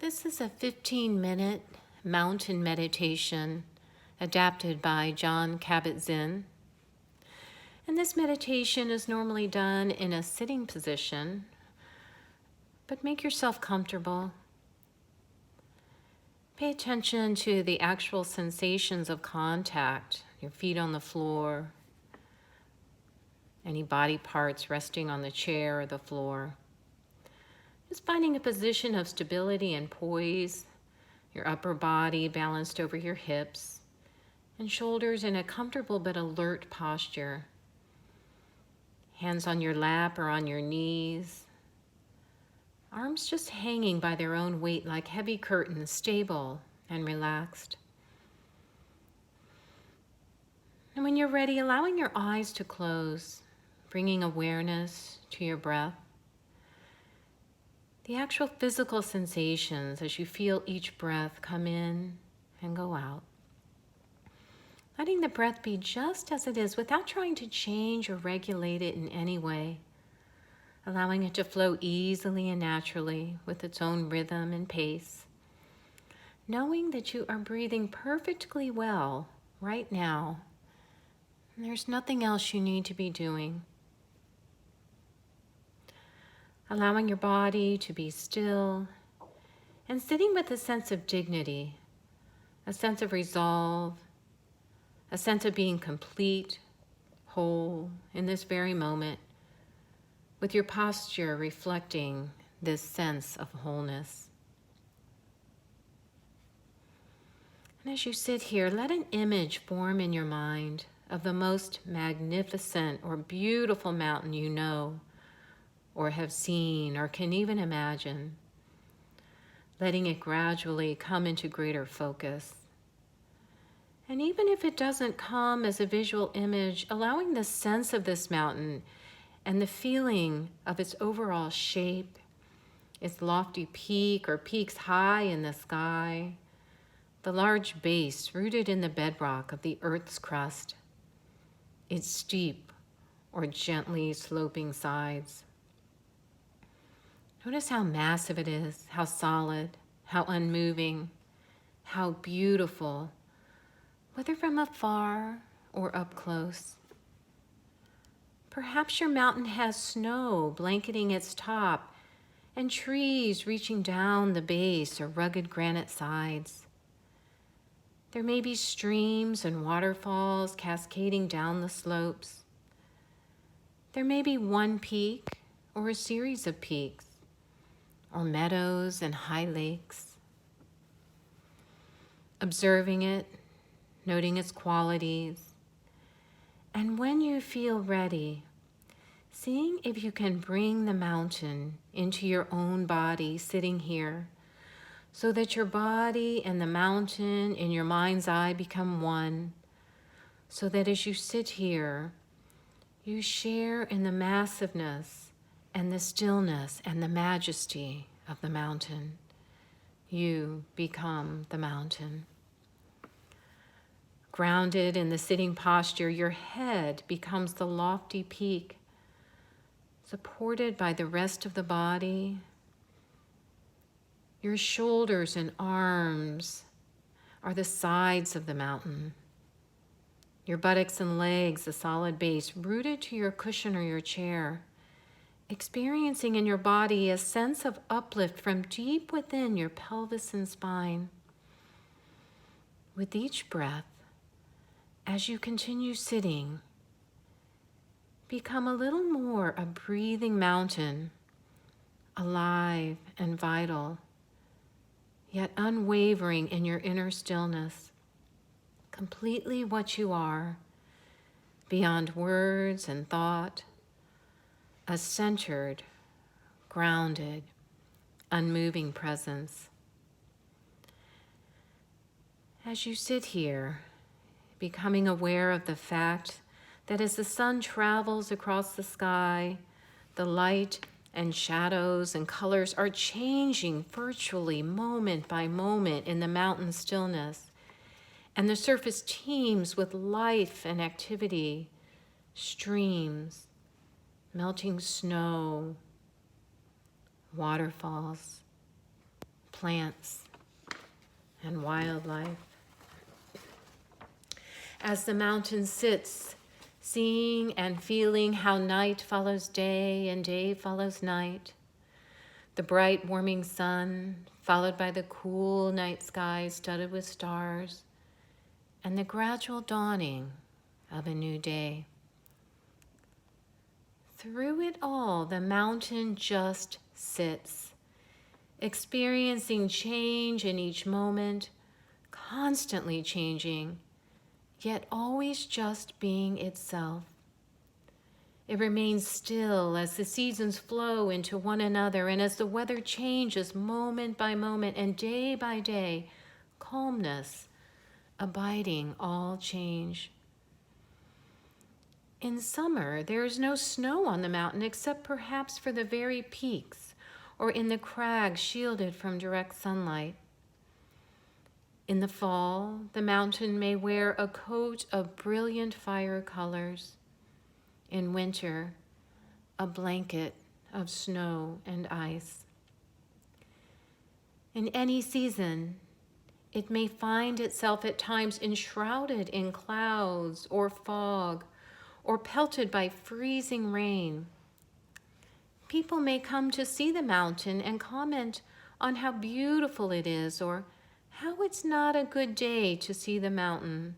This is a 15-minute mountain meditation adapted by Jon Kabat Zin. And this meditation is normally done in a sitting position, but make yourself comfortable. Pay attention to the actual sensations of contact, your feet on the floor, any body parts resting on the chair or the floor. Just finding a position of stability and poise, your upper body balanced over your hips, and shoulders in a comfortable but alert posture. Hands on your lap or on your knees. Arms just hanging by their own weight like heavy curtains, stable and relaxed. And when you're ready, allowing your eyes to close, bringing awareness to your breath. The actual physical sensations as you feel each breath come in and go out. Letting the breath be just as it is without trying to change or regulate it in any way. Allowing it to flow easily and naturally with its own rhythm and pace. Knowing that you are breathing perfectly well right now. And there's nothing else you need to be doing. Allowing your body to be still and sitting with a sense of dignity, a sense of resolve, a sense of being complete, whole in this very moment, with your posture reflecting this sense of wholeness. And as you sit here, let an image form in your mind of the most magnificent or beautiful mountain you know, or have seen, or can even imagine, letting it gradually come into greater focus. And even if it doesn't come as a visual image, allowing the sense of this mountain and the feeling of its overall shape, its lofty peak or peaks high in the sky, the large base rooted in the bedrock of the Earth's crust, its steep or gently sloping sides. Notice how massive it is, how solid, how unmoving, how beautiful, whether from afar or up close. Perhaps your mountain has snow blanketing its top and trees reaching down the base or rugged granite sides. There may be streams and waterfalls cascading down the slopes. There may be one peak or a series of peaks, or meadows and high lakes. Observing it, noting its qualities, and when you feel ready, seeing if you can bring the mountain into your own body sitting here, so that your body and the mountain in your mind's eye become one, so that as you sit here, you share in the massiveness and the stillness and the majesty of the mountain. You become the mountain. Grounded in the sitting posture, your head becomes the lofty peak, supported by the rest of the body. Your shoulders and arms are the sides of the mountain. Your buttocks and legs, the solid base, rooted to your cushion or your chair, experiencing in your body a sense of uplift from deep within your pelvis and spine. With each breath, as you continue sitting, become a little more a breathing mountain, alive and vital, yet unwavering in your inner stillness, completely what you are, beyond words and thought, a centered, grounded, unmoving presence. As you sit here, becoming aware of the fact that as the sun travels across the sky, the light and shadows and colors are changing virtually moment by moment in the mountain stillness, and the surface teems with life and activity, streams, melting snow, waterfalls, plants and wildlife. As the mountain sits, seeing and feeling how night follows day and day follows night, the bright warming sun followed by the cool night sky studded with stars, and the gradual dawning of a new day. Through it all, the mountain just sits, experiencing change in each moment, constantly changing, yet always just being itself. It remains still as the seasons flow into one another and as the weather changes moment by moment and day by day, calmness abiding all change. In summer, there is no snow on the mountain except perhaps for the very peaks or in the crags shielded from direct sunlight. In the fall, the mountain may wear a coat of brilliant fire colors. In winter, a blanket of snow and ice. In any season, it may find itself at times enshrouded in clouds or fog, or pelted by freezing rain. People may come to see the mountain and comment on how beautiful it is, or how it's not a good day to see the mountain,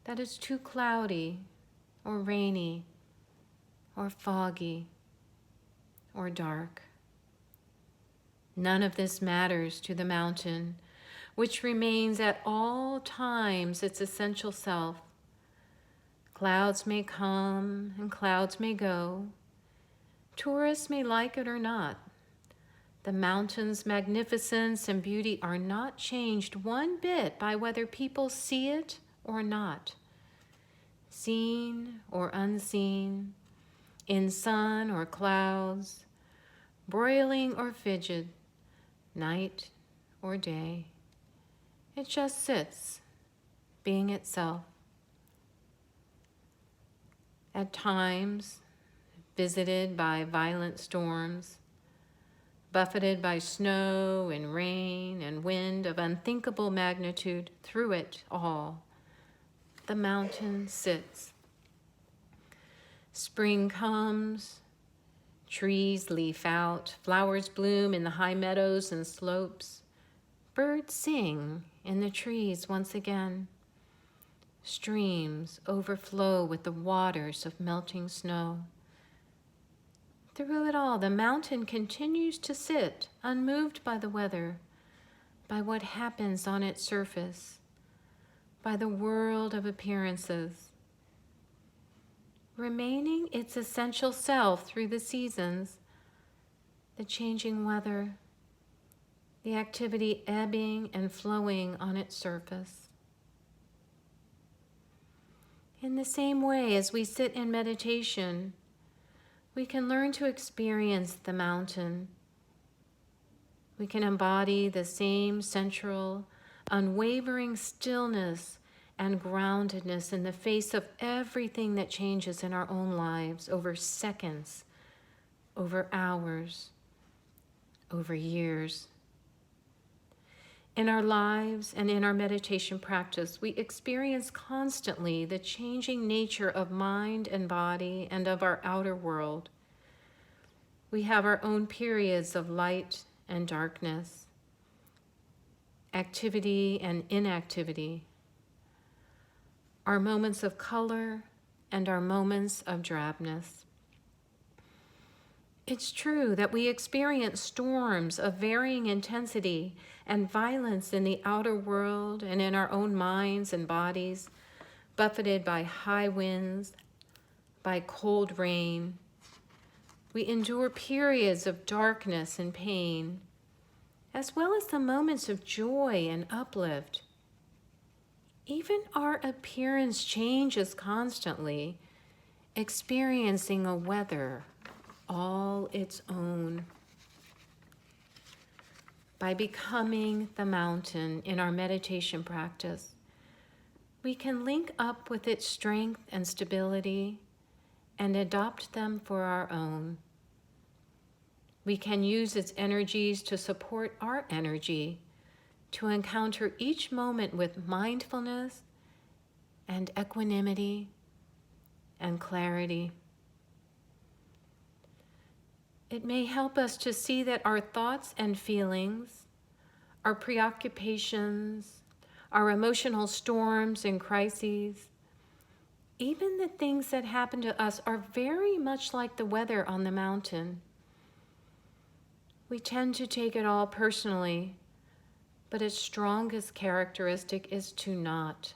that it's too cloudy, or rainy, or foggy, or dark. None of this matters to the mountain, which remains at all times its essential self. Clouds may come and clouds may go. Tourists may like it or not. The mountain's magnificence and beauty are not changed one bit by whether people see it or not. Seen or unseen, in sun or clouds, broiling or frigid, night or day. It just sits, being itself. At times, visited by violent storms, buffeted by snow and rain and wind of unthinkable magnitude, through it all, the mountain sits. Spring comes, trees leaf out, flowers bloom in the high meadows and slopes, birds sing in the trees once again. Streams overflow with the waters of melting snow. Through it all, the mountain continues to sit, unmoved by the weather, by what happens on its surface, by the world of appearances, remaining its essential self through the seasons, the changing weather, the activity ebbing and flowing on its surface. In the same way, as we sit in meditation, we can learn to experience the mountain. We can embody the same central, unwavering stillness and groundedness in the face of everything that changes in our own lives over seconds, over hours, over years. In our lives and in our meditation practice, we experience constantly the changing nature of mind and body and of our outer world. We have our own periods of light and darkness, activity and inactivity, our moments of color and our moments of drabness. It's true that we experience storms of varying intensity and violence in the outer world and in our own minds and bodies, buffeted by high winds, by cold rain. We endure periods of darkness and pain, as well as the moments of joy and uplift. Even our appearance changes constantly, experiencing a weather all its own. By becoming the mountain in our meditation practice, we can link up with its strength and stability and adopt them for our own. We can use its energies to support our energy, to encounter each moment with mindfulness and equanimity and clarity. It may help us to see that our thoughts and feelings, our preoccupations, our emotional storms and crises, even the things that happen to us are very much like the weather on the mountain. We tend to take it all personally, but its strongest characteristic is to not.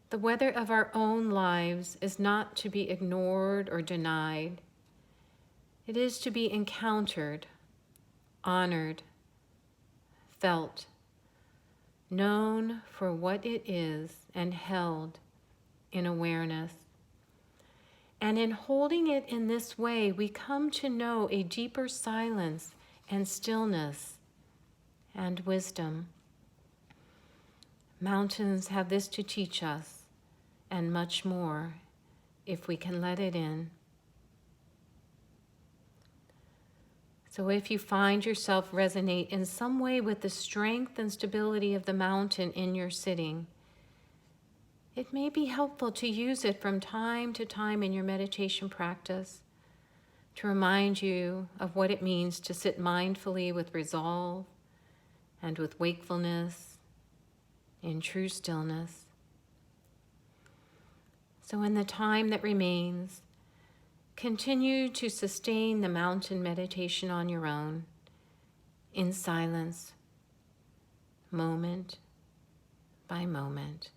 The weather of our own lives is not to be ignored or denied. It is to be encountered, honored, felt, known for what it is, and held in awareness. And in holding it in this way, we come to know a deeper silence and stillness and wisdom. Mountains have this to teach us, and much more, if we can let it in. So if you find yourself resonate in some way with the strength and stability of the mountain in your sitting, it may be helpful to use it from time to time in your meditation practice to remind you of what it means to sit mindfully with resolve and with wakefulness in true stillness. So in the time that remains, continue to sustain the mountain meditation on your own, in silence, moment by moment.